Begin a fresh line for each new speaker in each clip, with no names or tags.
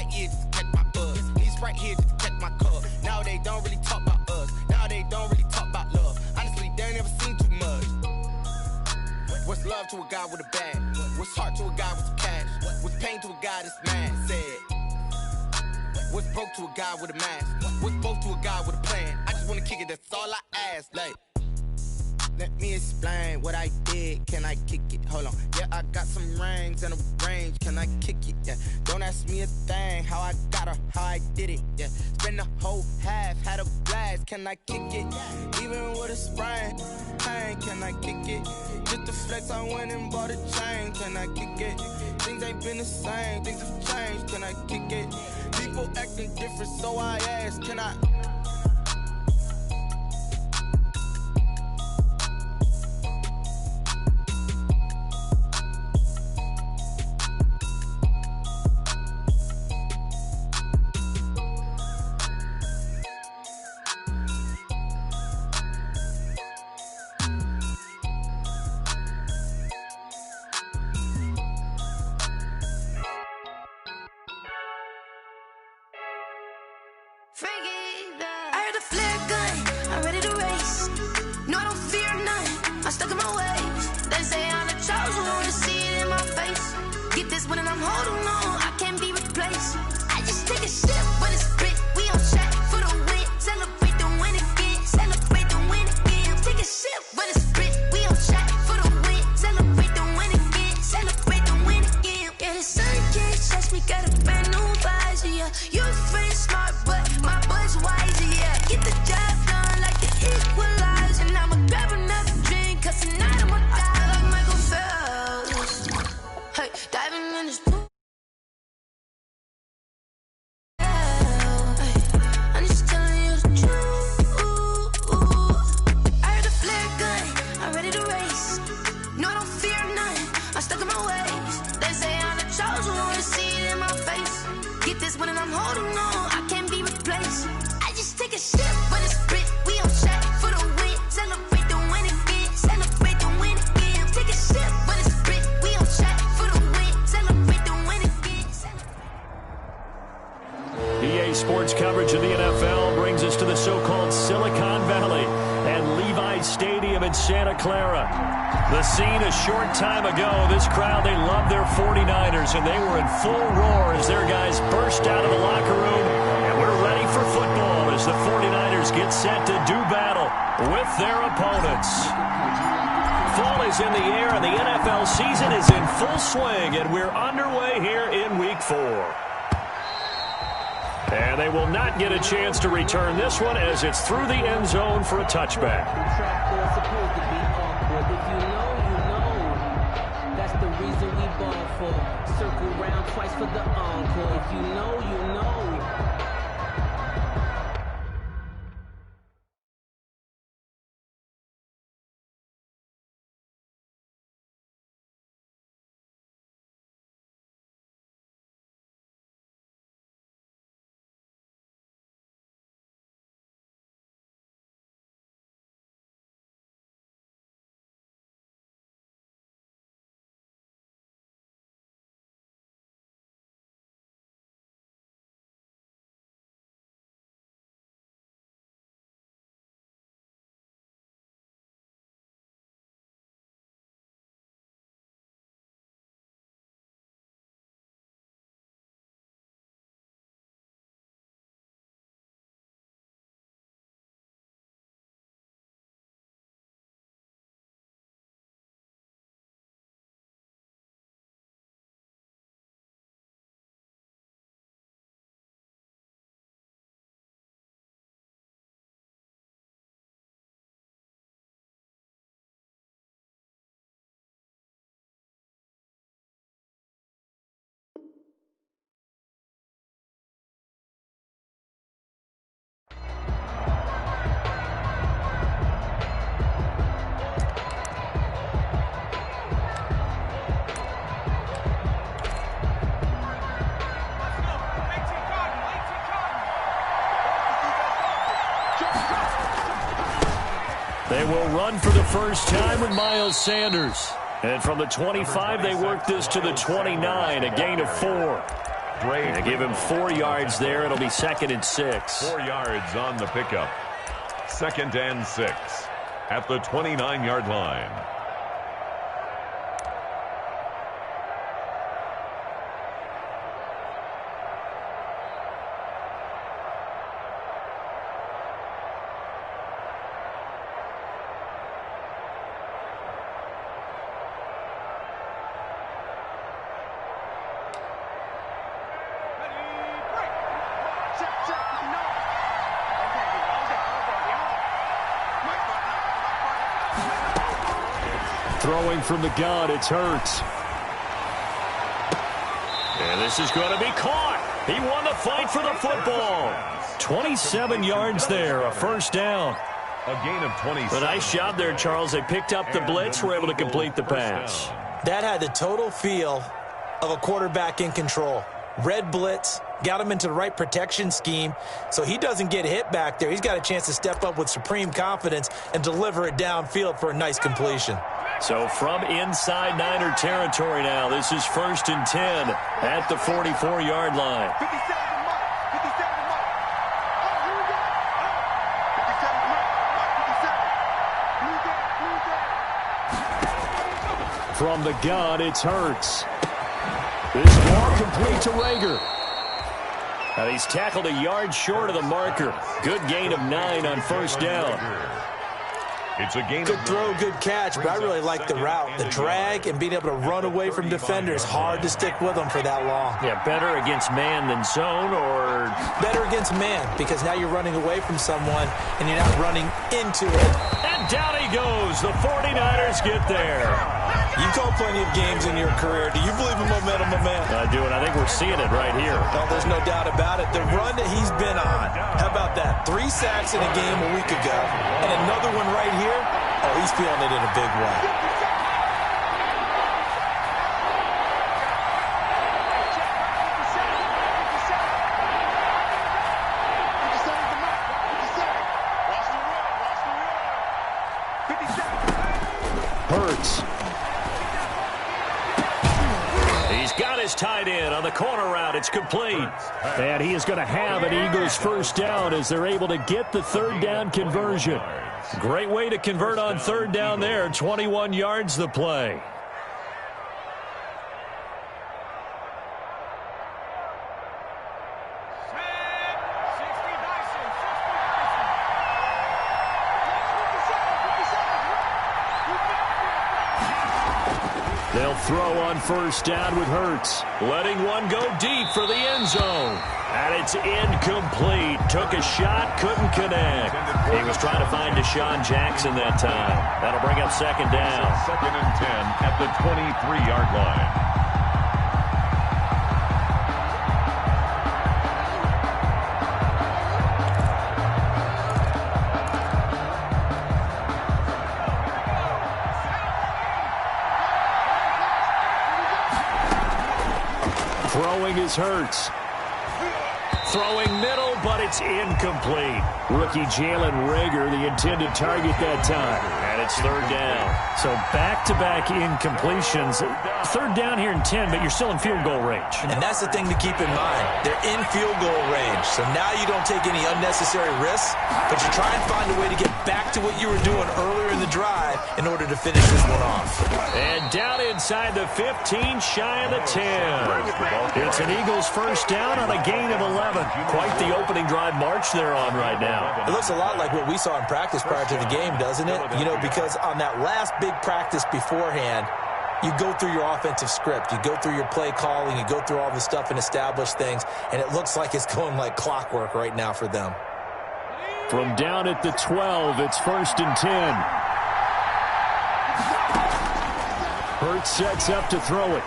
light years just to catch my buzz. These right here just to catch my cup. Now they don't really talk about us. Now they don't really talk about love. Honestly, they ain't never seen too much. What's love to a guy with a bag? What's heart to a guy with some cash? What's pain to a guy that's mad? Said. What's broke to a guy with a mask? What's both to a guy with a plan? I just wanna kick it, that's all I ask. Like, let me explain what I did. Can I kick it? Hold on. Yeah, I got some rings and a range. Can I kick it? Yeah. Don't ask me a thing. How I got her, how I did it. Yeah. Spend the whole half, had a blast. Can I kick it? Even with a sprain, pain. Can I kick it? Just to flex, I went and bought a chain. Can I kick it? Things ain't been the same. Things have changed. Can I kick it? People acting different, so I ask. Can I?
Sports coverage of the NFL brings us to the so-called Silicon Valley and Levi's Stadium in Santa Clara. The scene a short time ago, this crowd, they loved their 49ers, and they were in full roar as their guys burst out of the locker room, and we're ready for football as the 49ers get set to do battle with their opponents. Fall is in the air, and the NFL season is in full swing, and we're underway here in Week 4. And they will not get a chance to return this one as it's through the end zone for a touchback.
That's the reason we ball for. Circle round twice for the encore. If you know, you know.
They will run for the first time with Miles Sanders. And from the 25, they work this to the 29, a gain of 4. They give him 4 yards there. It'll be 2nd and 6.
4 yards on the pickup. 2nd and 6 at the 29-yard line.
Throwing from the gun, it's Hurts. And this is going to be caught. He won the fight for the football. 27 yards there, a first down.
A gain of 27.
A nice job there, Charles. They picked up the blitz, were able to complete the pass.
That had the total feel of a quarterback in control. Red blitz, got him into the right protection scheme, so he doesn't get hit back there. He's got a chance to step up with supreme confidence and deliver it downfield for a nice completion.
So from inside Niner territory now, this is 1st and 10 at the 44-yard line. From the gun, it's Hurts. This ball complete to Rager. Now he's tackled a yard short of the marker. Good gain of 9 on first down.
It's a gain.
Good throw, good catch, but I really like the route. The drag and being able to run away from defenders, hard to stick with them for that long.
Yeah, better against man than zone, or?
Better against man, because now you're running away from someone and you're not running into it.
And down he goes. The 49ers get there.
You've called plenty of games in your career. Do you believe in momentum, my man?
I do, and I think we're seeing it right here.
No, there's no doubt about it. The run that he's been on, how about that? 3 sacks in a game a week ago, and another one right here. Oh, he's feeling it in a big way.
Hurts. He's got his tight end on the corner route. It's complete. And he is going to have an Eagles first down as they're able to get the 3rd down conversion. Great way to convert on 3rd down there. 21 yards the play. They'll throw on first down with Hurts. Letting one go deep for the end zone. And it's incomplete. Took a shot, couldn't connect. He was trying to find Deshaun Jackson that time. That'll bring up 2nd down.
2nd and 10 at the 23-yard line.
Throwing is Hurts. Throwing middle, but it's incomplete. Rookie Jalen Rager, the intended target that time. And it's 3rd down. So back-to-back incompletions. 3rd down here in 10, but you're still in field goal range.
And that's the thing to keep in mind. They're in field goal range. So now you don't take any unnecessary risks, but you try and find a way to get back to what you were doing earlier in the drive in order to finish this one off.
And down inside the 15, shy of the 10. It's an Eagles first down on a gain of 11. Quite the opening drive march they're on right now.
It looks a lot like what we saw in practice prior to the game, doesn't it? You know, because on that last big practice beforehand, you go through your offensive script. You go through your play calling. You go through all the stuff and establish things. And it looks like it's going like clockwork right now for them.
From down at the 12, it's 1st and 10. Hurts sets up to throw it.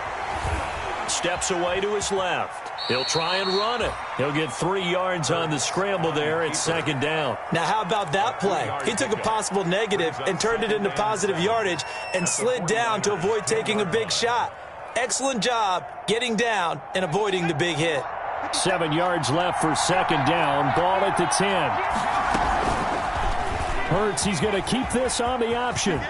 Steps away to his left. He'll try and run it. He'll get 3 yards on the scramble there. It's 2nd down.
Now, how about that play? He took a possible negative and turned it into positive yardage and slid down to avoid taking a big shot. Excellent job getting down and avoiding the big hit.
7 yards left for 2nd down. Ball at the 10. Hurts, he's going to keep this on the option.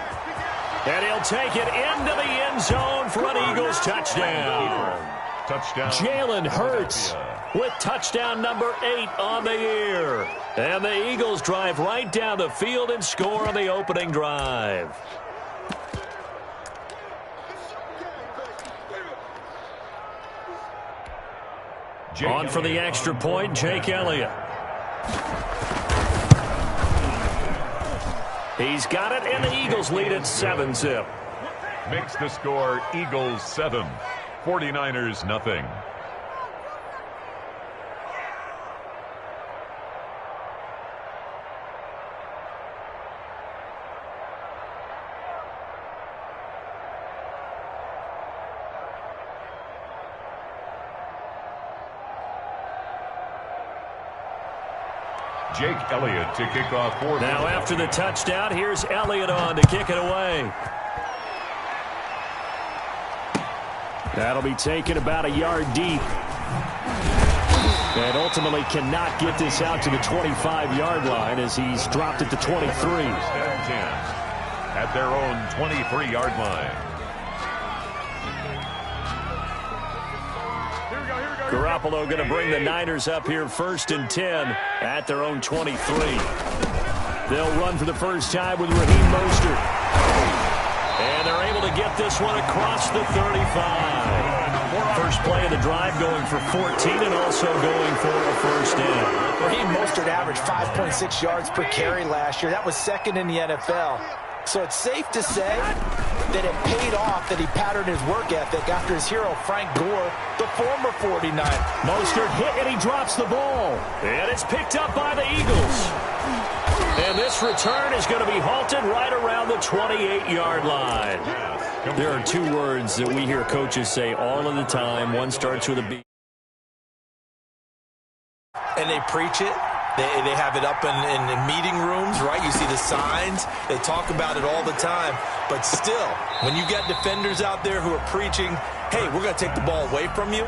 And he'll take it into the end zone for an Eagles touchdown.
Touchdown.
Jalen Hurts with touchdown number 8 on the year. And the Eagles drive right down the field and score on the opening drive. On for the extra point, Jake Elliott. He's got it, and the Eagles lead at 7-zip.
Makes the score Eagles 7, 49ers nothing. Jake Elliott to kick off for.
Now after the touchdown, here's Elliott on to kick it away. That'll be taken about a yard deep. And ultimately cannot get this out to the 25-yard line as he's dropped it to 23.
At their own 23-yard line.
Garoppolo going to bring the Niners up here 1st and 10 at their own 23. They'll run for the first time with Raheem Mostert. And they're able to get this one across the 35. First play of the drive going for 14 and also going for a first down.
Raheem Mostert averaged 5.6 yards per carry last year. That was 2nd in the NFL. So it's safe to say that it paid off that he patterned his work ethic after his hero Frank Gore, the former 49er.
Mostert hit and he drops the ball. And it's picked up by the Eagles. And this return is going to be halted right around the 28-yard line. There are 2 words that we hear coaches say all of the time. One starts with a B.
And they preach it. They have it up in meeting rooms, right? You see the signs. They talk about it all the time. But still, when you got defenders out there who are preaching, hey, we're going to take the ball away from you,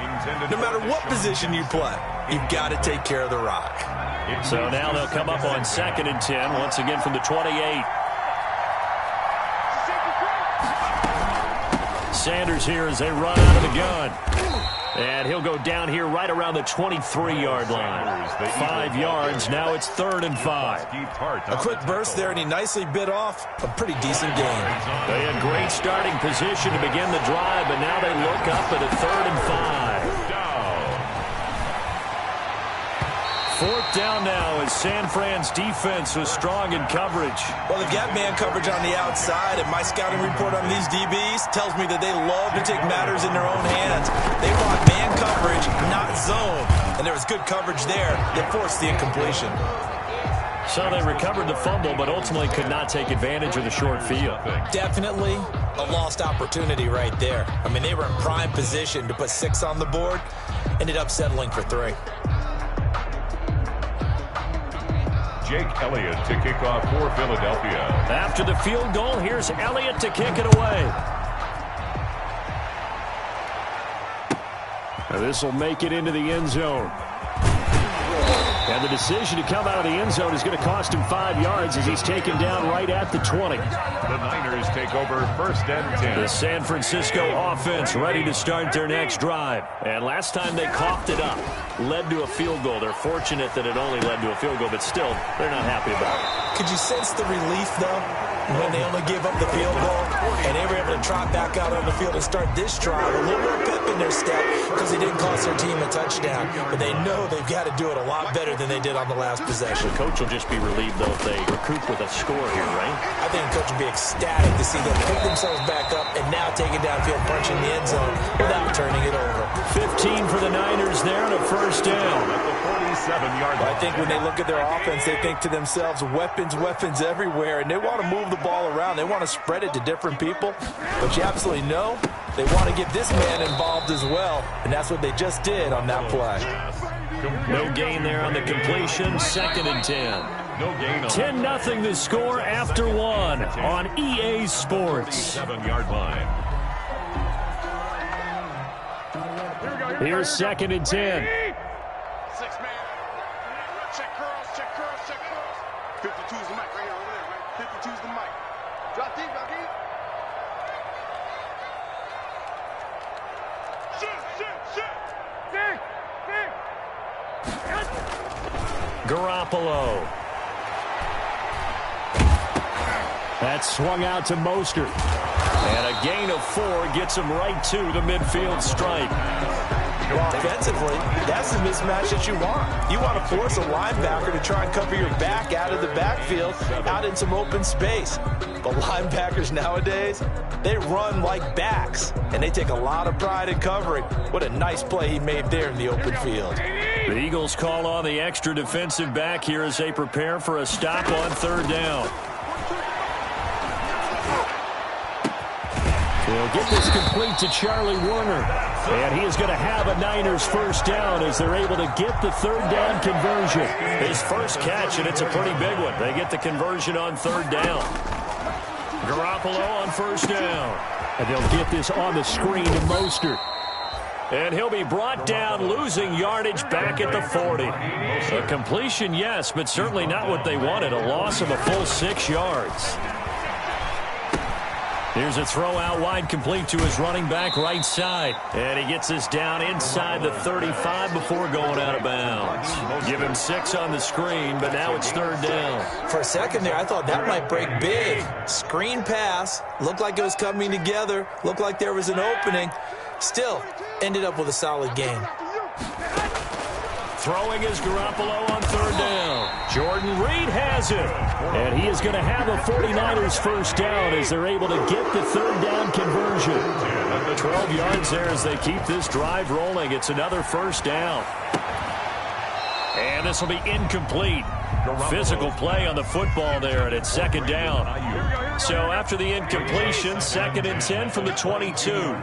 no matter what position you play, you've got to take care of the rock.
So now they'll come up on 2nd and 10, once again from the 28. Sanders here as they run out of the gun. And he'll go down here right around the 23-yard line. 5 yards. Now it's 3rd and 5.
A quick burst there, and he nicely bit off a pretty decent game.
They had great starting position to begin the drive, but now they look up at a 3rd and 5. 4th down now as San Fran's defense was strong in coverage.
Well, they've got man coverage on the outside, and my scouting report on these DBs tells me that they love to take matters in their own hands. They want man coverage, not zone. And there was good coverage there that forced the incompletion.
So they recovered the fumble, but ultimately could not take advantage of the short field. Definitely
a lost opportunity right there. I mean, they were in prime position to put 6 on the board, ended up settling for 3.
Jake Elliott to kick off for Philadelphia.
After the field goal, here's Elliott to kick it away. Now this will make it into the end zone. And the decision to come out of the end zone is going to cost him 5 yards as he's taken down right at the 20.
The Niners take over 1st and 10.
The San Francisco offense ready to start their next drive. And last time they coughed it up, led to a field goal. They're fortunate that it only led to a field goal, but still, they're not happy about it.
Could you sense the relief, though, when they only gave up the field goal and they were able to trot back out on the field and start this drive? A little more pep in their step because they didn't cost their team a touchdown. But they know they've got to do it a lot better than they did on the last possession.
The coach will just be relieved, though, if they recoup with a score here, right?
I think the coach will be ecstatic to see them pick themselves back up and now take it downfield, punching the end zone without turning it over.
15 for the Niners there and a first down.
At the 47-yard line.
I think when they look at their offense, they think to themselves, weapons everywhere, and they want to move the ball around. They want to spread it to different people, but you absolutely know they want to get this man involved as well, and that's what they just did on that play.
No gain there on the completion. 2nd and 10.
No gain on
10-0 the score after 1 on EA Sports.
7-yard line.
Here's 2nd and 10.
6-man. Check curls, check curls, check curls. 52's the mic right here, over there, right? 52's the mic. Drop deep, drop deep. Shoot!
Garoppolo. That's swung out to Mostert. And a gain of 4 gets him right to the midfield stripe.
Well, offensively, that's the mismatch that you want. You want to force a linebacker to try and cover your back out of the backfield, out in some open space. But linebackers nowadays, they run like backs, and they take a lot of pride in covering. What a nice play he made there in the open field.
The Eagles call on the extra defensive back here as they prepare for a stop on 3rd down. They'll get this complete to Charlie Warner. And he is going to have a Niners first down as they're able to get the 3rd down conversion. His first catch, and it's a pretty big one. They get the conversion on 3rd down. Garoppolo on 1st down. And they'll get this on the screen to Mostert. And he'll be brought down, losing yardage back at the 40. A completion, yes, but certainly not what they wanted. A loss of a full 6 yards. Here's a throw out wide, complete to his running back right side. And he gets this down inside the 35 before going out of bounds. Give him 6 on the screen, but now it's 3rd down.
For a second there, I thought that might break big. Screen pass. Looked like it was coming together. Looked like there was an opening. Still, ended up with a solid game.
Throwing is Garoppolo on 3rd down. Jordan Reed has it. And he is going to have a 49ers first down as they're able to get the 3rd down conversion. 12 yards there as they keep this drive rolling. It's another first down. And this will be incomplete. Physical play on the football there, and it's 2nd down. So after the incompletion, 2nd and 10 from the 22.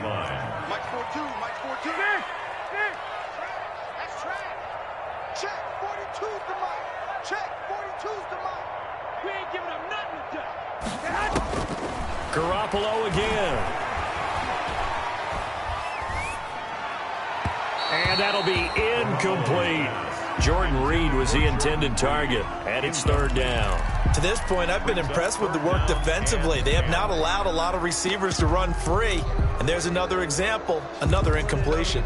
Garoppolo again. And that'll be incomplete. Jordan Reed was the intended target, and it's 3rd down.
To this point, I've been impressed with the work defensively. They have not allowed a lot of receivers to run free. And there's another example, another incompletion.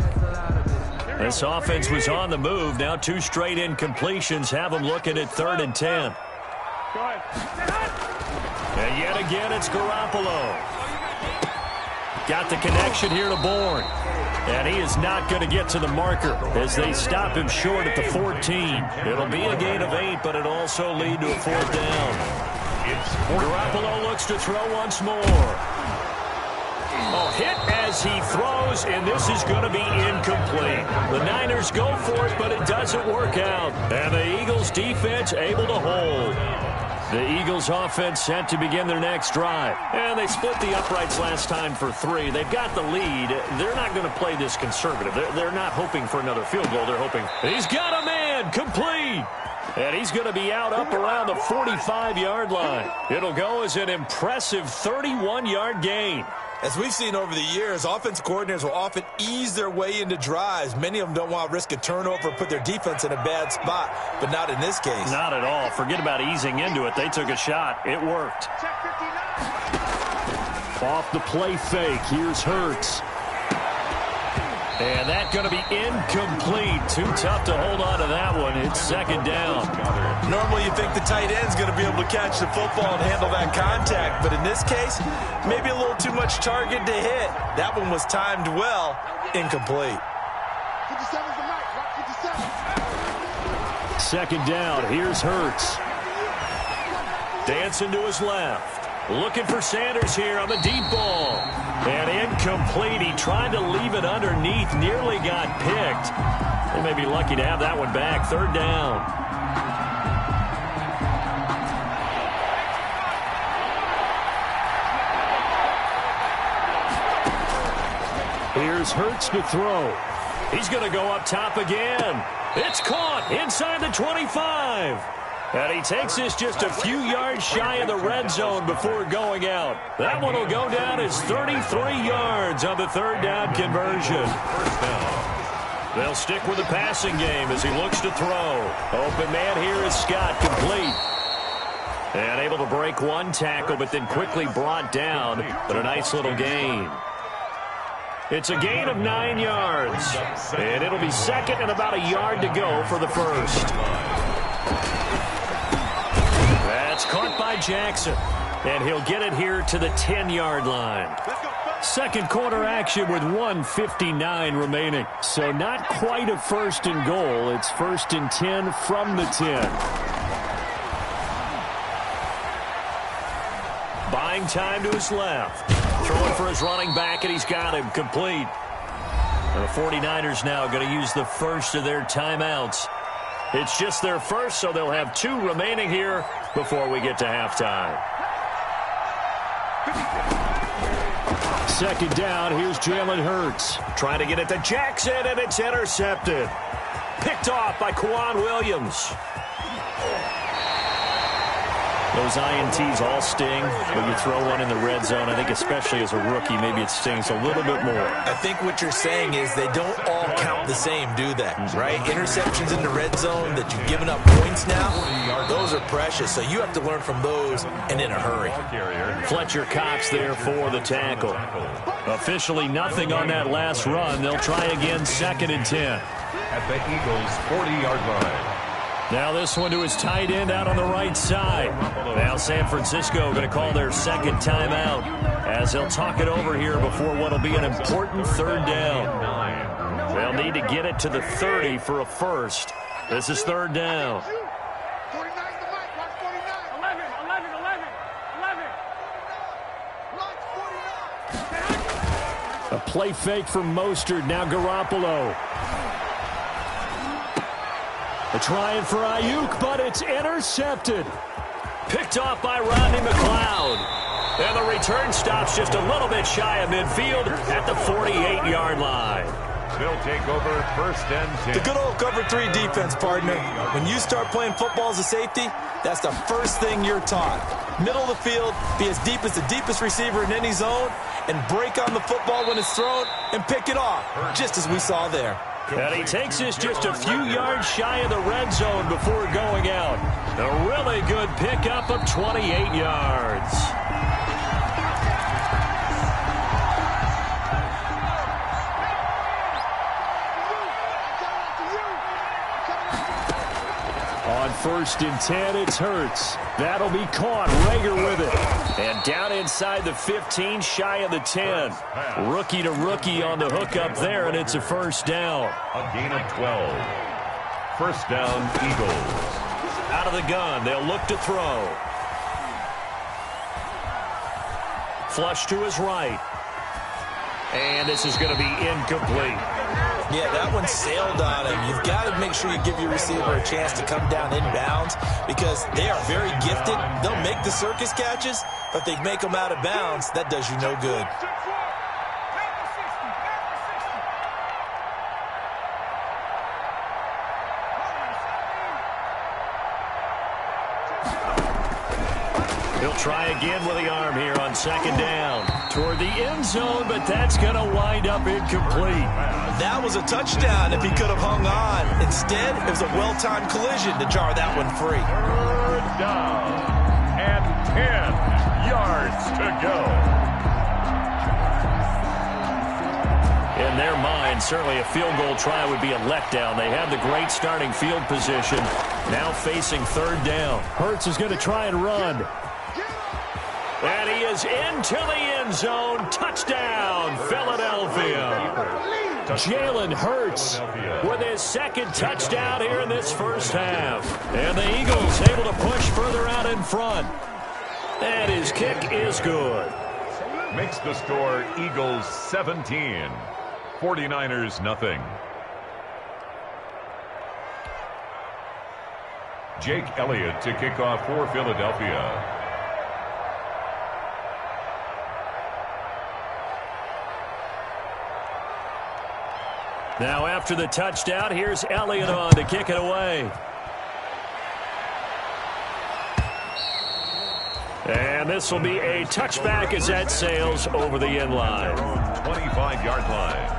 This offense was on the move. Now 2 straight incompletions have them looking at 3rd and 10. And yet again, it's Garoppolo. Got the connection here to Bourne. And he is not going to get to the marker as they stop him short at the 14. It'll be a gain of 8, but it'll also lead to a 4th down. Garoppolo looks to throw once more. Oh, hit as he throws, and this is going to be incomplete. The Niners go for it, but it doesn't work out. And the Eagles defense able to hold. The Eagles offense set to begin their next drive. And they split the uprights last time for 3. They've got the lead. They're not going to play this conservative. They're not hoping for another field goal. They're hoping. He's got a man, complete. And he's going to be out up around the 45-yard line. It'll go as an impressive 31-yard gain.
As we've seen over the years, offensive coordinators will often ease their way into drives. Many of them don't want to risk a turnover or put their defense in a bad spot, but not in this case.
Not at all. Forget about easing into it. They took a shot. It worked. Off the play fake. Here's Hurts. And that's going to be incomplete. Too tough to hold on to that one. It's 2nd down.
Normally you think the tight end's going to be able to catch the football and handle that contact, but in this case, maybe a little too much target to hit. That one was timed well. Incomplete.
2nd down. Here's Hurts. Dancing to his left. Looking for Sanders here on the deep ball. And incomplete. He tried to leave it underneath. Nearly got picked. They may be lucky to have that one back. 3rd down. Here's Hurts to throw. He's going to go up top again. It's caught inside the 25. And he takes this just a few yards shy of the red zone before going out. That one will go down as 33 yards on the 3rd down conversion. They'll stick with the passing game as he looks to throw. Open man here is Scott, complete. And able to break one tackle, but then quickly brought down. But a nice little gain. It's a gain of 9 yards. And it'll be second and about a yard to go for the first. That's caught by Jackson. And he'll get it here to the 10-yard line. Second quarter action with 1:59 remaining. So not quite a first and goal. It's first and 10 from the 10. Buying time to his left. Throwing for his running back, and he's got him complete. And the 49ers now going to use the first of their timeouts. It's just their first, so they'll have 2 remaining here before we get to halftime. Second down, here's Jalen Hurts. Trying to get it to Jackson, and it's intercepted. Picked off by Quan Williams. Those INTs all sting, but you throw one in the red zone. I think especially as a rookie, maybe it stings a little bit more.
I think what you're saying is they don't all count the same, do they? Right? Interceptions in the red zone that you've given up points now, those are precious. So you have to learn from those and in a hurry.
Fletcher Cox there for the tackle. Officially nothing on that last run. They'll try again, second and 10.
At the Eagles' 40-yard line.
Now this one to his tight end out on the right side. Now San Francisco going to call their second timeout as they'll talk it over here before what will be an important third down. They'll need to get it to the 30 for a first. This is third down. A play fake for Mostert. Now Garoppolo. Trying for Ayuk, but it's intercepted. Picked off by Rodney McLeod. And the return stops just a little bit shy of midfield at the 48-yard line.
They'll take over first and 10.
The good old cover 3 defense, partner. When you start playing football as a safety, that's the first thing you're taught. Middle of the field, be as deep as the deepest receiver in any zone, and break on the football when it's thrown and pick it off, just as we saw there.
And he takes this just a few yards shy of the red zone before going out. A really good pickup of 28 yards. On first and 10, it's Hurts. That'll be caught. Rager with it. And down inside the 15, shy of the 10. Rookie to rookie on the hook up there, and it's a first down.
A gain of 12. First down, Eagles.
Out of the gun, they'll look to throw. Flush to his right. And this is going to be incomplete.
Yeah, that one sailed on him. You've got to make sure you give your receiver a chance to come down inbounds because they are very gifted. They'll make the circus catches, but they make them out of bounds. That does you no good.
He'll try again with the arm here on second down. Toward the end zone, but that's going to wind up incomplete.
That was a touchdown if he could have hung on. Instead, it was a well-timed collision to jar that one free.
Third down and 10 yards to go.
In their mind, certainly a field goal try would be a letdown. They have the great starting field position. Now facing third down. Hurts is going to try and run. And he is into the end zone. Touchdown, Philadelphia. Jalen Hurts with his second touchdown here in this first half. And the Eagles able to push further out in front. And his kick is good.
Makes the score Eagles 17. 49ers nothing. Jake Elliott to kick off for Philadelphia.
Now after the touchdown, here's Elliott on to kick it away. And this will be a touchback as that sails over the end line.
25-yard line.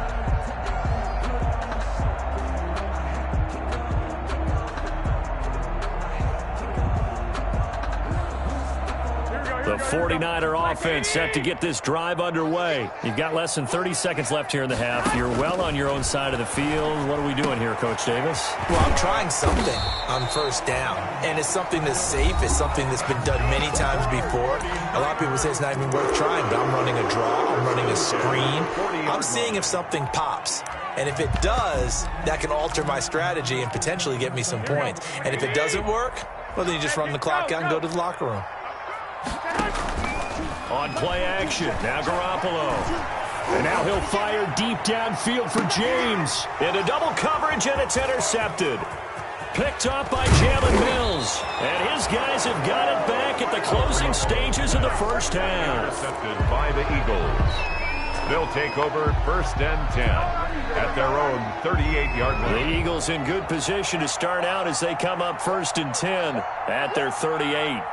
The 49er offense set to get this drive underway. You've got less than 30 seconds left here in the half. You're well on your own side of the field. What are we doing here, Coach Davis?
Well, I'm trying something on first down, and it's something that's safe. It's something that's been done many times before. A lot of people say it's not even worth trying, but I'm running a draw. I'm running a screen. I'm seeing if something pops. And if it does, that can alter my strategy and potentially get me some points. And if it doesn't work, well, then you just run the clock out and go to the locker room.
On play action, now Garoppolo. And now he'll fire deep downfield for James. Into double coverage, and it's intercepted. Picked off by Jalen Mills. And his guys have got it back at the closing stages of the first half.
Intercepted by the Eagles. They'll take over 1st and 10 at their own 38-yard line.
The Eagles in good position to start out as they come up 1st and 10 at their 38.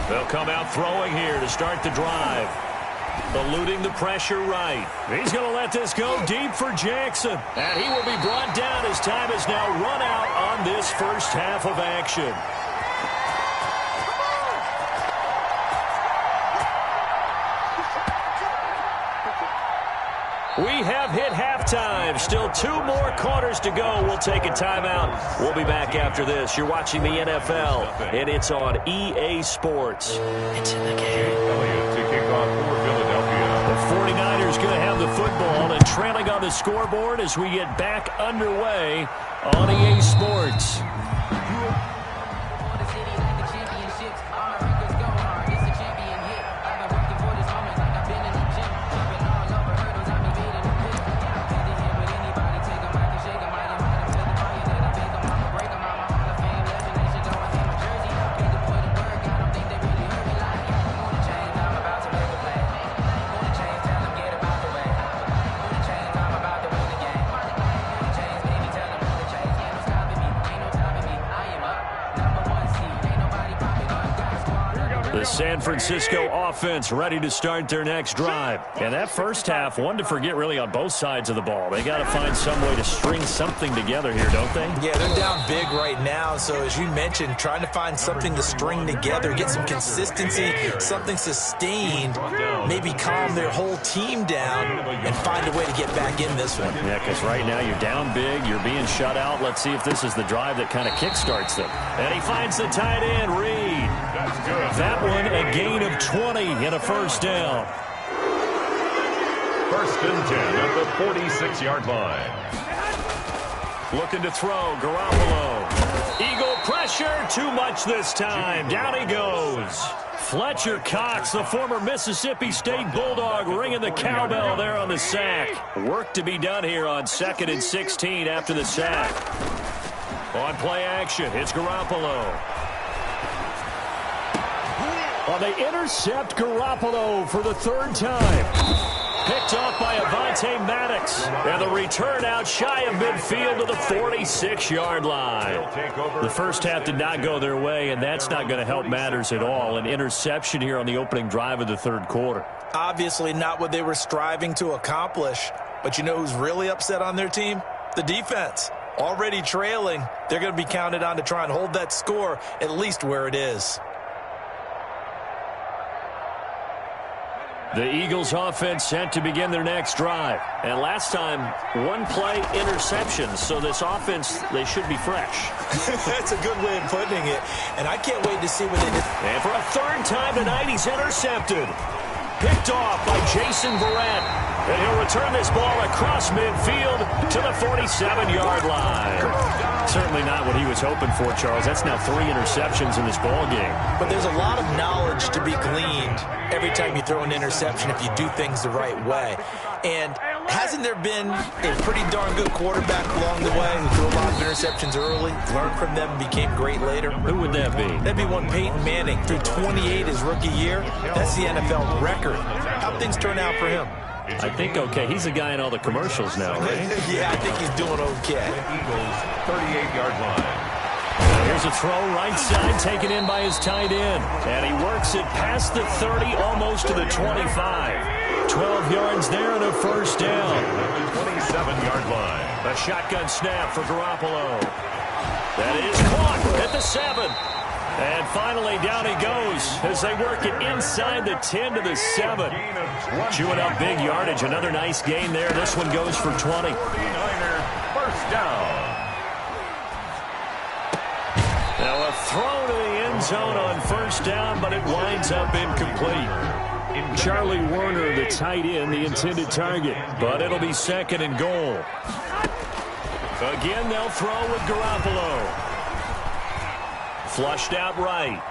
They'll come out throwing here to start the drive. Eluding the pressure right. He's going to let this go deep for Jackson. And he will be brought down as time has now run out on this first half of action. We have hit halftime. Still 2 more quarters to go. We'll take a timeout. We'll be back after this. You're watching the NFL, and it's on EA Sports. It's in the game.
Elliott to kick off for Philadelphia.
The 49ers going to have the football and trailing on the scoreboard as we get back underway on EA Sports. The San Francisco offense ready to start their next drive. And that first half, one to forget really on both sides of the ball. They got to find some way to string something together here, don't they?
Yeah, they're down big right now. So as you mentioned, trying to find something to string together, get some consistency, something sustained, maybe calm their whole team down and find a way to get back in this one.
Yeah, because right now you're down big, you're being shut out. Let's see if this is the drive that kind of kickstarts them. And he finds the tight end, Reed.
That's good.
That one, a gain of 20 and a first down.
1st and 10 at the 46-yard line.
Looking to throw, Garoppolo. Eagle pressure, too much this time. Down he goes. Fletcher Cox, the former Mississippi State Bulldog, ringing the cowbell there on the sack. Work to be done here on 2nd and 16 after the sack. On play action, it's Garoppolo. Well, they intercept Garoppolo for the 3rd time. Picked off by Avonte Maddox. And the return out shy of midfield to the 46-yard line. The first half did not go their way, and that's not going to help matters at all. An interception here on the opening drive of the 3rd quarter.
Obviously not what they were striving to accomplish. But you know who's really upset on their team? The defense. Already trailing. They're going to be counted on to try and hold that score at least where it is.
The Eagles offense set to begin their next drive. And last time, 1-play interceptions. So this offense, they should be fresh.
That's a good way of putting it. And I can't wait to see what they do.
And for a 3rd time tonight, he's intercepted. Picked off by Jason Verrett. And he'll return this ball across midfield to the 47-yard line. Certainly not what he was hoping for, Charles. That's now 3 interceptions in this ball game.
But there's a lot of knowledge to be gleaned every time you throw an interception if you do things the right way. And hasn't there been a pretty darn good quarterback along the way who threw a lot of interceptions early, learned from them, and became great later?
Who would that be?
That'd be one Peyton Manning. Threw 28 his rookie year. That's the NFL record. How'd things turn out for him?
I think okay. He's the guy in all the commercials now, right?
Yeah, I think he's doing okay.
Eagles 38-yard line.
Here's a throw right side taken in by his tight end. And he works it past the 30, almost to the 25. 12 yards there and a first down.
At the 27-yard line.
A shotgun snap for Garoppolo. That is caught at the 7. And finally, down he goes as they work it inside the 10 to the 7. Chewing up big yardage. Another nice gain there. This one goes for 20.
49er, first down.
Now a throw to the end zone on first down, but it winds up incomplete. Charlie Werner, the tight end, the intended target. But it'll be second and goal. Again, they'll throw with Garoppolo. Flushed out right.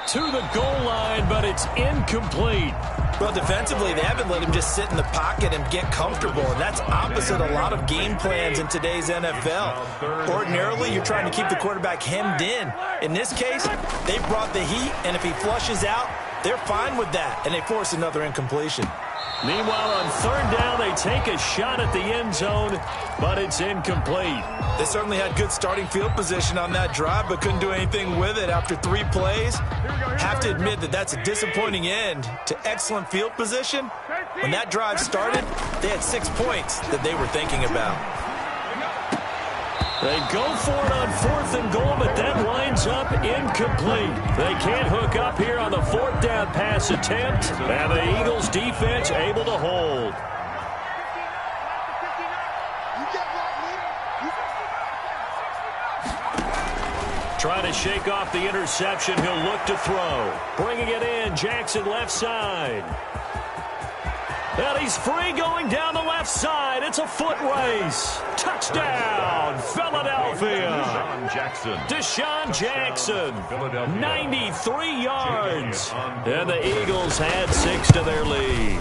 To the goal line, but it's incomplete.
Well, defensively, they haven't let him just sit in the pocket and get comfortable, and that's opposite a lot of game plans in today's NFL. Ordinarily, you're trying to keep the quarterback hemmed in. In this case, they brought the heat, and if he flushes out, they're fine with that, and they force another incompletion.
Meanwhile, on third down, they take a shot at the end zone, but it's incomplete.
They certainly had good starting field position on that drive, but couldn't do anything with it after 3 plays. Have to admit that that's a disappointing end to excellent field position. When that drive started, they had 6 points that they were thinking about.
They go for it on fourth and goal, but that winds up incomplete. They can't hook up here on the fourth down pass attempt, and the Eagles defense able to hold. Trying to shake off the interception. He'll look to throw. Bringing it in, Jackson left side. And he's free going down the left side. It's a foot race. Touchdown, Philadelphia. Deshaun Jackson, 93 yards. And the Eagles add 6 to their lead.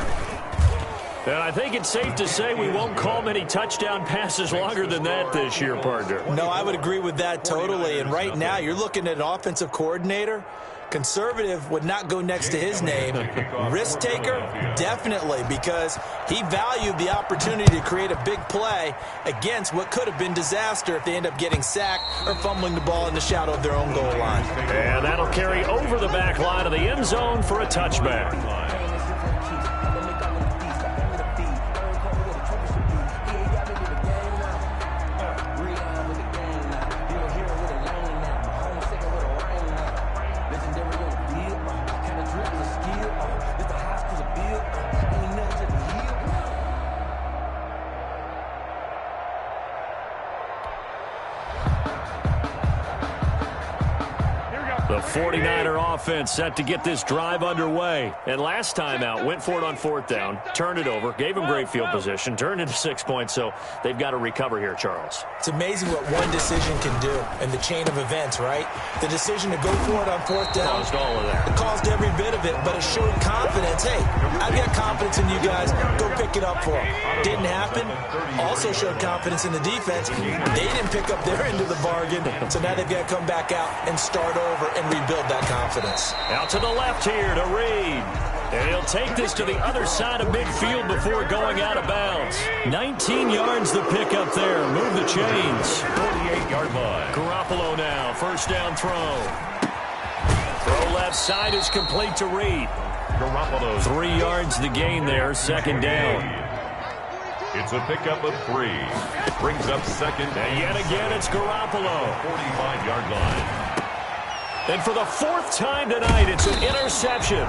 And I think it's safe to say we won't call many touchdown passes longer than that this year, partner.
No, I would agree with that totally. And right now, you're looking at an offensive coordinator. Conservative would not go next to his name. Risk taker, definitely, because he valued the opportunity to create a big play against what could have been disaster if they end up getting sacked or fumbling the ball in the shadow of their own goal line.
And that'll carry over the back line of the end zone for a touchback. The 49er offense set to get this drive underway. And last time out, went for it on fourth down, turned it over, gave him great field position, turned into 6 points, so they've got to recover here, Charles.
It's amazing what one decision can do in the chain of events, right? The decision to go for it on fourth down.
Caused all of that.
It caused every bit of it, but it showed confidence. Hey, I've got confidence in you guys. Go pick it up for them. Didn't happen. Also showed confidence in the defense. They didn't pick up their end of the bargain, so now they've got to come back out and start over and rebuild that confidence.
Out to the left here to Reed. And he'll take this to the other side of midfield before going out of bounds. 19 yards the pick up there. Move the chains.
48-yard line.
Garoppolo now. First down throw. Throw left side is complete to Reed.
Garoppolo.
3 yards the gain there. Second down.
It's a pickup of 3. Brings up second.
And yet again, it's Garoppolo.
45-yard line.
And for the fourth time tonight, it's an interception.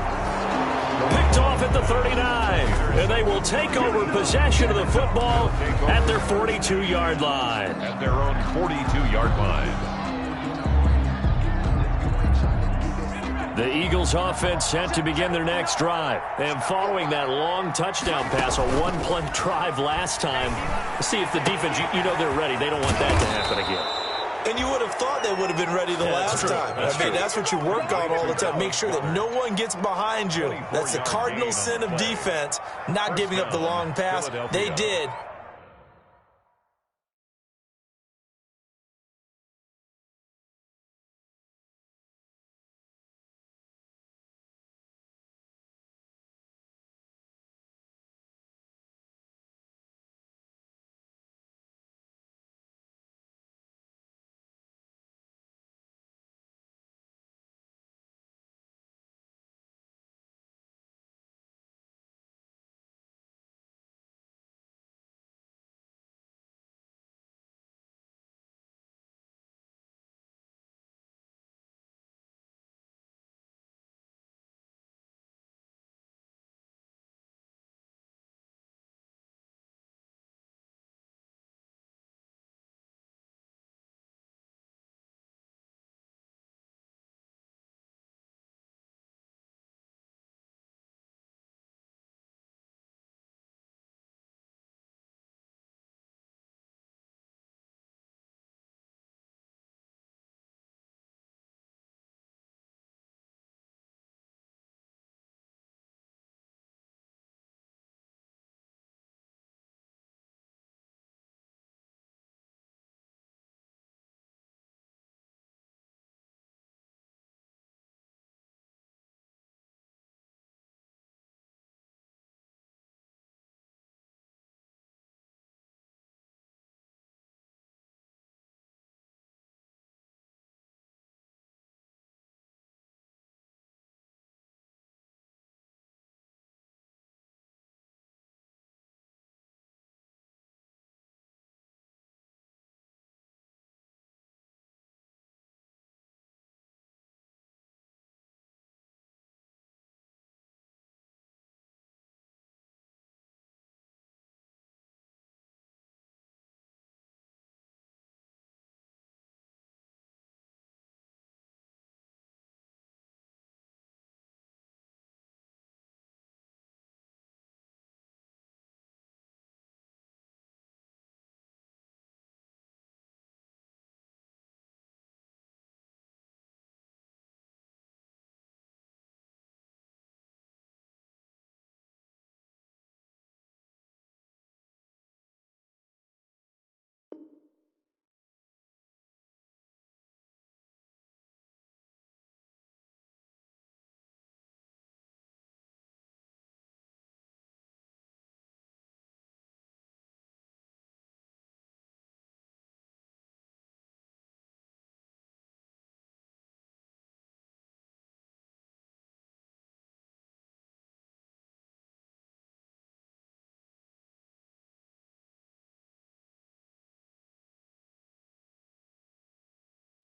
Picked off at the 39. And they will take over possession of the football at their 42-yard line.
At their own 42-yard line.
The Eagles offense set to begin their next drive. And following that long touchdown pass, a one-play drive last time, see if the defense, you know they're ready. They don't want that to happen again.
And you would have thought they would have been ready the last time. That's what you work on all the time. Make sure that no one gets behind you. That's the cardinal sin of defense, not giving up the long pass. They did.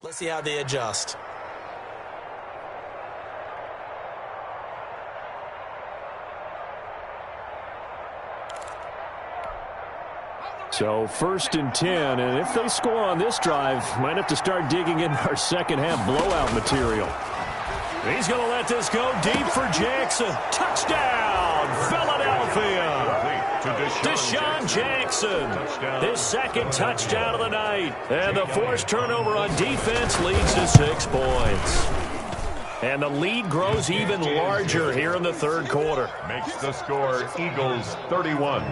Let's see how they adjust.
So 1st and 10, and if they score on this drive, might have to start digging in our second half blowout material. He's going to let this go deep for Jackson. Touchdown, Philadelphia. Deshaun Jackson, his second touchdown of the night. And the forced turnover on defense leads to 6 points. And the lead grows even larger here in the third quarter.
Makes the score Eagles 31,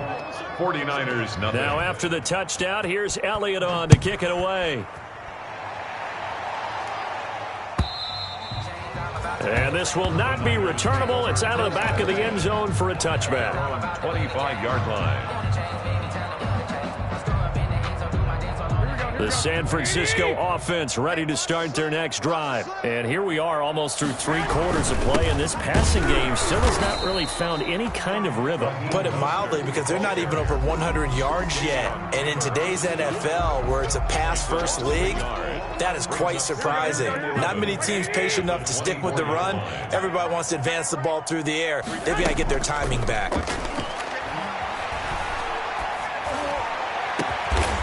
49ers nothing.
Now after the touchdown, here's Elliott on to kick it away. And this will not be returnable. It's out of the back of the end zone for a touchback.
25-yard line.
The San Francisco offense ready to start their next drive. And here we are almost through 3 quarters of play, and this passing game still has not really found any kind of rhythm.
Put it mildly, because they're not even over 100 yards yet. And in today's NFL, where it's a pass-first league, that is quite surprising. Not many teams patient enough to stick with the run. Everybody wants to advance the ball through the air. They've got to get their timing back.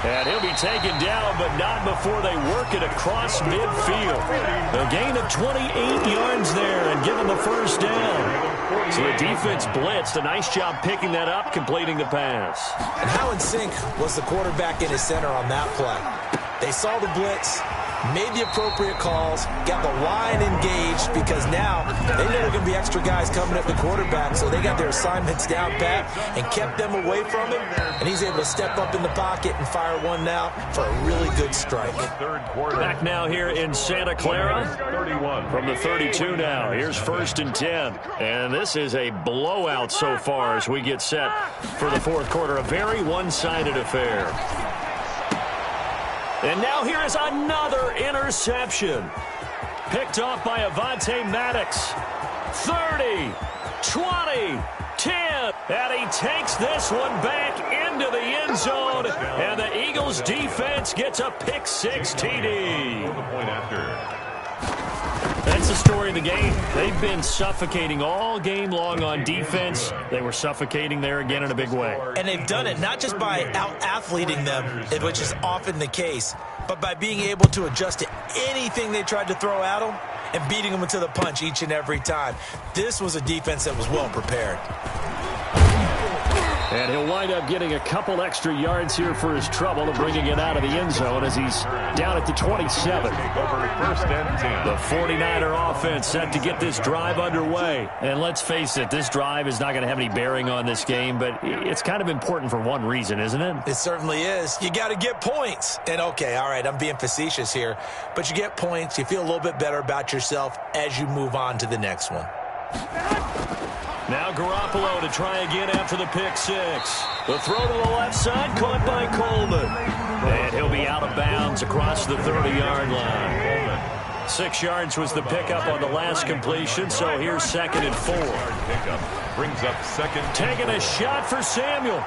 And he'll be taken down, but not before they work it across midfield. A gain of 28 yards there and given the first down. So the defense blitzed. A nice job picking that up, completing the pass.
And how in sync was the quarterback in his center on that play? They saw the blitz, made the appropriate calls, got the line engaged, because now they know there are going to be extra guys coming at the quarterback, so they got their assignments down pat and kept them away from him, and he's able to step up in the pocket and fire one out for a really good strike.
Back now here in Santa Clara from the 32 now. Here's 1st and 10, and this is a blowout so far as we get set for the fourth quarter. A very one-sided affair. And now here is another interception. Picked off by Avonte Maddox. 30, 20, 10. And he takes this one back into the end zone. And the Eagles defense gets a pick-6 TD. That's the story of the game. They've been suffocating all game long on defense. They were suffocating there again in a big way.
And they've done it not just by out-athleting them, which is often the case, but by being able to adjust to anything they tried to throw at them and beating them into the punch each and every time. This was a defense that was well prepared.
And he'll wind up getting a couple extra yards here for his trouble and bringing it out of the end zone as he's down at the 27.
First and 10.
The 49er offense set to get this drive underway. And let's face it, this drive is not going to have any bearing on this game, but it's kind of important for one reason, isn't it?
It certainly is. You got to get points. And okay, all right, I'm being facetious here, but you get points, you feel a little bit better about yourself as you move on to the next one.
Now Garoppolo to try again after the pick-6. The throw to the left side, caught by Coleman. And he'll be out of bounds across the 30-yard line. 6 yards was the pickup on the last completion, so here's 2nd and 4.
Pickup brings up 2nd.
Taking a shot for Samuel.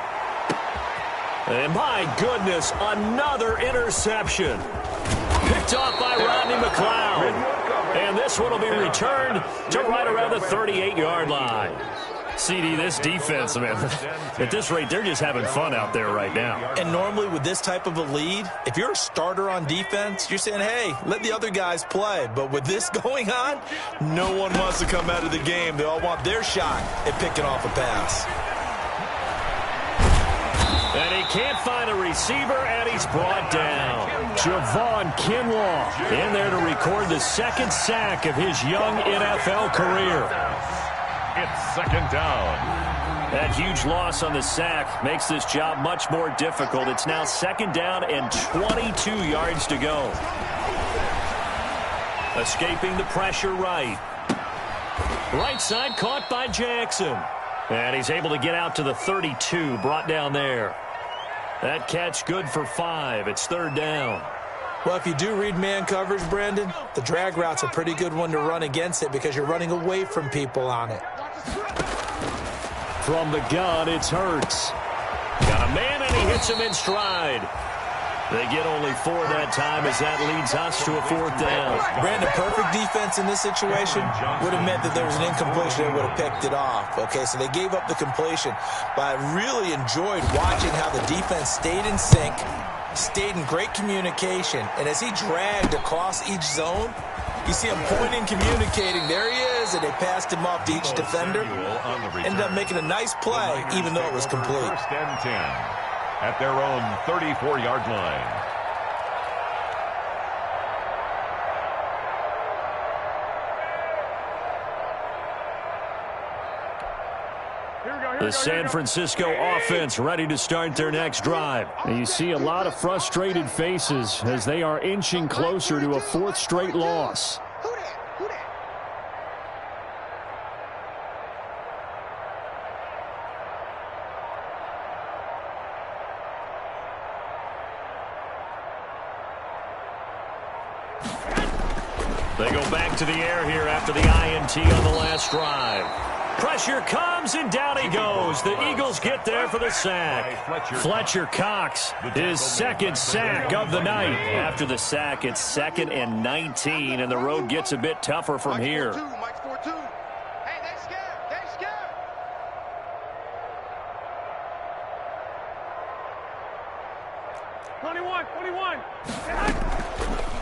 And my goodness, another interception. Picked off by Rodney McLeod. And this one will be returned to right around the 38-yard line. CD, this defense, man, at this rate, they're just having fun out there right now.
And normally with this type of a lead, if you're a starter on defense, you're saying, hey, let the other guys play. But with this going on, no one wants to come out of the game. They all want their shot at picking off a pass.
And he can't find a receiver, and he's brought down. Javon Kinlaw in there to record the 2nd sack of his young NFL career.
It's 2nd down.
That huge loss on the sack makes this job much more difficult. It's now 2nd down and 22 yards to go. Escaping the pressure right. Right side caught by Jackson. And he's able to get out to the 32, brought down there. That catch good for 5. It's 3rd down.
Well, if you do read man coverage, Brandon, the drag route's a pretty good one to run against it because you're running away from people on it.
From the gun, it's Hurts. Got a man, and he hits him in stride. They get only 4 that time as that leads us to a 4th down.
Brandon, perfect defense in this situation would have meant that there was an incompletion. They would have picked it off. Okay, so they gave up the completion. But I really enjoyed watching how the defense stayed in sync, stayed in great communication. And as he dragged across each zone, you see him pointing, communicating. There he is, and they passed him off to each defender. Ended up making a nice play, even though it was complete.
1st and 10 at their own 34-yard line.
The San Francisco offense ready to start their next drive. And you see a lot of frustrated faces as they are inching closer to a 4th straight loss. They go back to the air here after the INT on the last drive. Pressure comes, and down he goes. The Eagles get there for the sack. Fletcher Cox, his 2nd sack of the night. After the sack, it's 2nd and 19, and the road gets a bit tougher from here.
Mike's 4-2. Hey, they scared. They scared.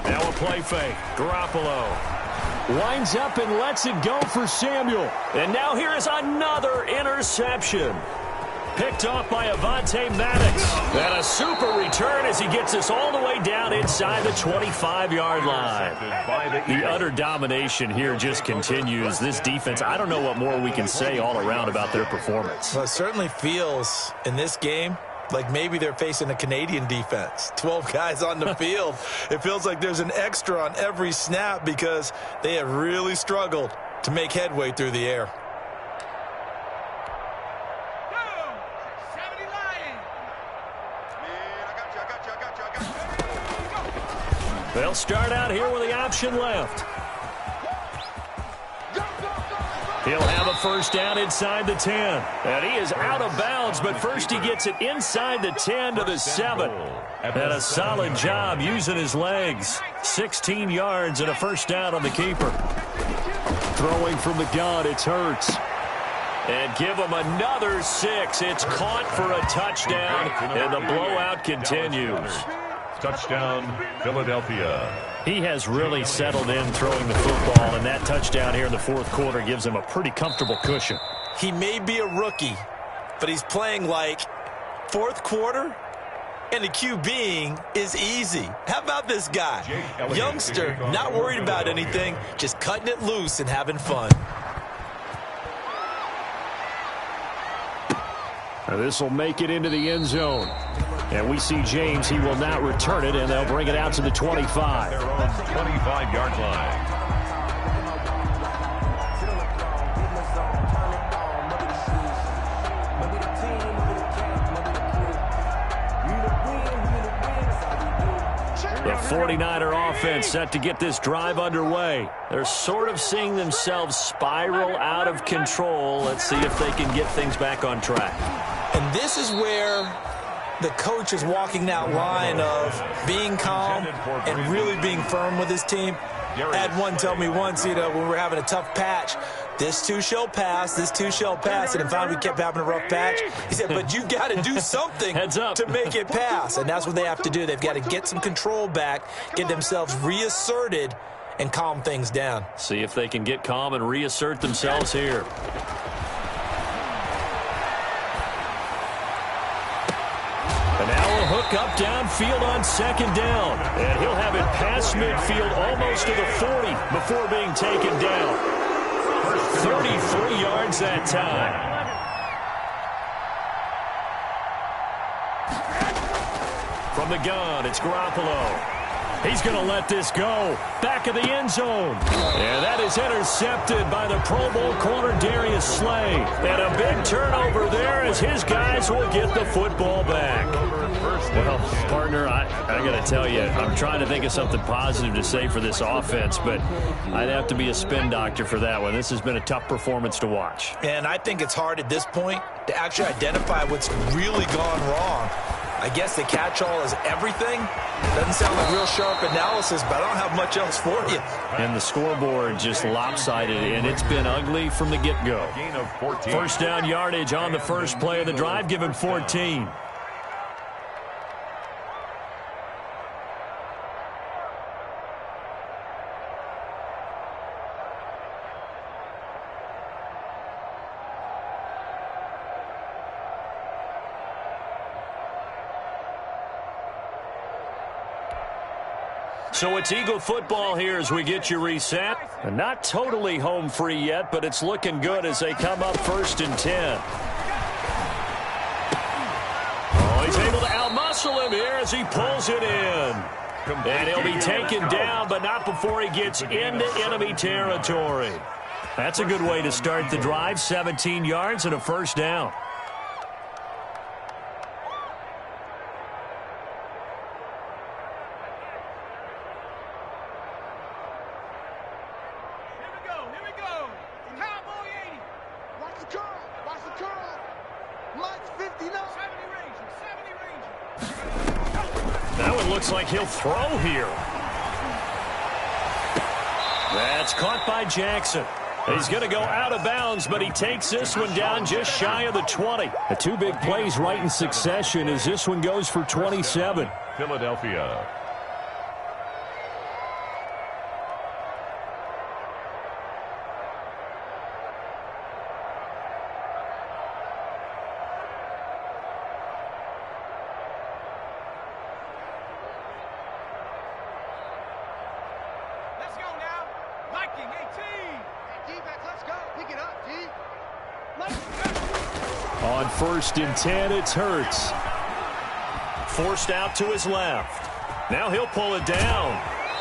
Now a play fake. Garoppolo winds up and lets it go for Samuel. And now here is another interception. Picked off by Avonte Maddox. And a super return as he gets us all the way down inside the 25-yard line. The utter domination here just continues. This defense, I don't know what more we can say all around about their performance.
Well, it certainly feels in this game like maybe they're facing a Canadian defense. 12 guys on the field. It feels like there's an extra on every snap because they have really struggled to make headway through the air.
They'll start out here with the option left. He'll have a 1st down inside the 10. And he is out of bounds, but first he gets it inside the 10 to the 7. And a solid job using his legs. 16 yards and a 1st down on the keeper. Throwing from the gun, it's Hurts. And give him another 6. It's caught for a touchdown, and the blowout continues.
Touchdown, Philadelphia.
He has really settled in throwing the football, and that touchdown here in the 4th quarter gives him a pretty comfortable cushion.
He may be a rookie, but he's playing like 4th quarter, and the QBing is easy. How about this guy? Youngster, not worried about anything, just cutting it loose and having fun.
This will make it into the end zone. And we see James. He will not return it, and they'll bring it out to the 25.
Their own 25-yard line.
The 49er offense set to get this drive underway. They're sort of seeing themselves spiral out of control. Let's see if they can get things back on track.
And this is where the coach is walking that line of being calm and really being firm with his team. I had one tell me once, when we were having a tough patch, this too shall pass, this too shall pass. And finally we kept having a rough patch. He said, but you got to do something to make it pass. And that's what they have to do. They've got to get some control back, get themselves reasserted, and calm things down.
See if they can get calm and reassert themselves here. And now a hook up downfield on 2nd down. And he'll have it past midfield almost to the 40 before being taken down. 33 yards that time. From the gun, it's Garoppolo. He's going to let this go. Back of the end zone. And that is intercepted by the Pro Bowl corner Darius Slay. And a big turnover there as his guys will get the football back. Well, partner, I got to tell you, I'm trying to think of something positive to say for this offense, but I'd have to be a spin doctor for that one. This has been a tough performance to watch.
And I think it's hard at this point to actually identify what's really gone wrong. I guess the catch-all is everything. Doesn't sound like real sharp analysis, but I don't have much else for you.
And the scoreboard just lopsided, and it's been ugly from the get-go.
Gain of 14.
First down yardage on the first play of the drive. Give him 14. So it's Eagle football here as we get you reset. And not totally home free yet, but it's looking good as they come up 1st and 10. Oh, he's able to outmuscle him here as he pulls it in. And he'll be taken down, but not before he gets into enemy territory. That's a good way to start the drive. 17 yards and a first down. Looks like he'll throw here. That's caught by Jackson. He's going to go out of bounds, but he takes this one down just shy of the 20. The two big plays right in succession as this one goes for 27.
Philadelphia.
On 1st and 10, it's Hurts. Forced out to his left. Now he'll pull it down.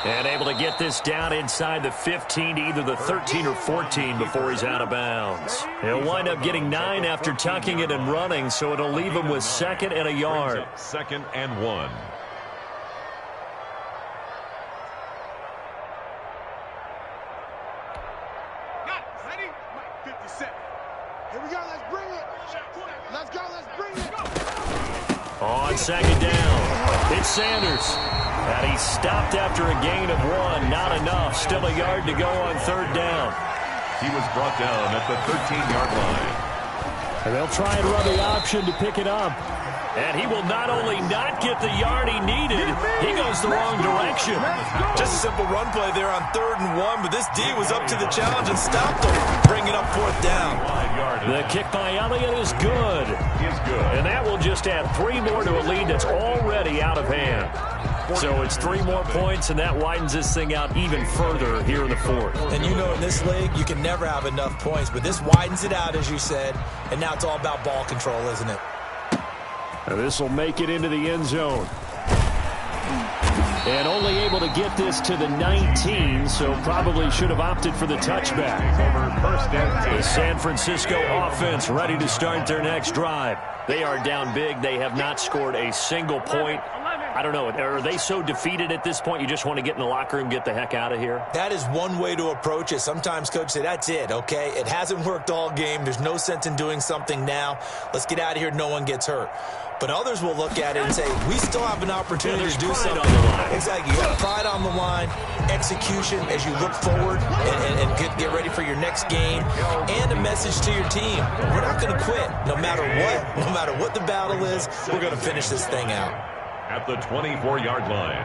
And able to get this down inside the 15 to either the 13 or 14 before he's out of bounds. He'll wind up getting 9 after tucking it and running, so it'll leave him with 2nd and a yard.
2nd and 1.
On 2nd down, it's Sanders. And he's stopped after a gain of 1. Not enough. Still a yard to go on 3rd down.
He was brought down at the 13-yard line.
And they'll try and run the option to pick it up. And he will not only not get the yard he needed, he goes the wrong direction.
Just a simple run play there on 3rd and 1, but this D was up to the challenge and stopped him, bringing up 4th down.
The kick by Elliott is good. And that will just add 3 more to a lead that's already out of hand. So it's 3 more points, and that widens this thing out even further here in the 4th.
And you know in this league, you can never have enough points, but this widens it out, as you said, and now it's all about ball control, isn't it?
And this will make it into the end zone. And only able to get this to the 19, so probably should have opted for the touchback.
Over 1st and 10.
The San Francisco offense ready to start their next drive. They are down big. They have not scored a single point. I don't know. Are they so defeated at this point you just want to get in the locker room, get the heck out of here?
That is one way to approach it. Sometimes coaches say, that's it, okay? It hasn't worked all game. There's no sense in doing something now. Let's get out of here. No one gets hurt. But others will look at it and say, we still have an opportunity to do something.
On the line.
Exactly. You got pride on the line, execution as you look forward and get ready for your next game, and a message to your team. We're not going to quit. No matter what the battle is, we're going to finish this thing out.
At the 24-yard line,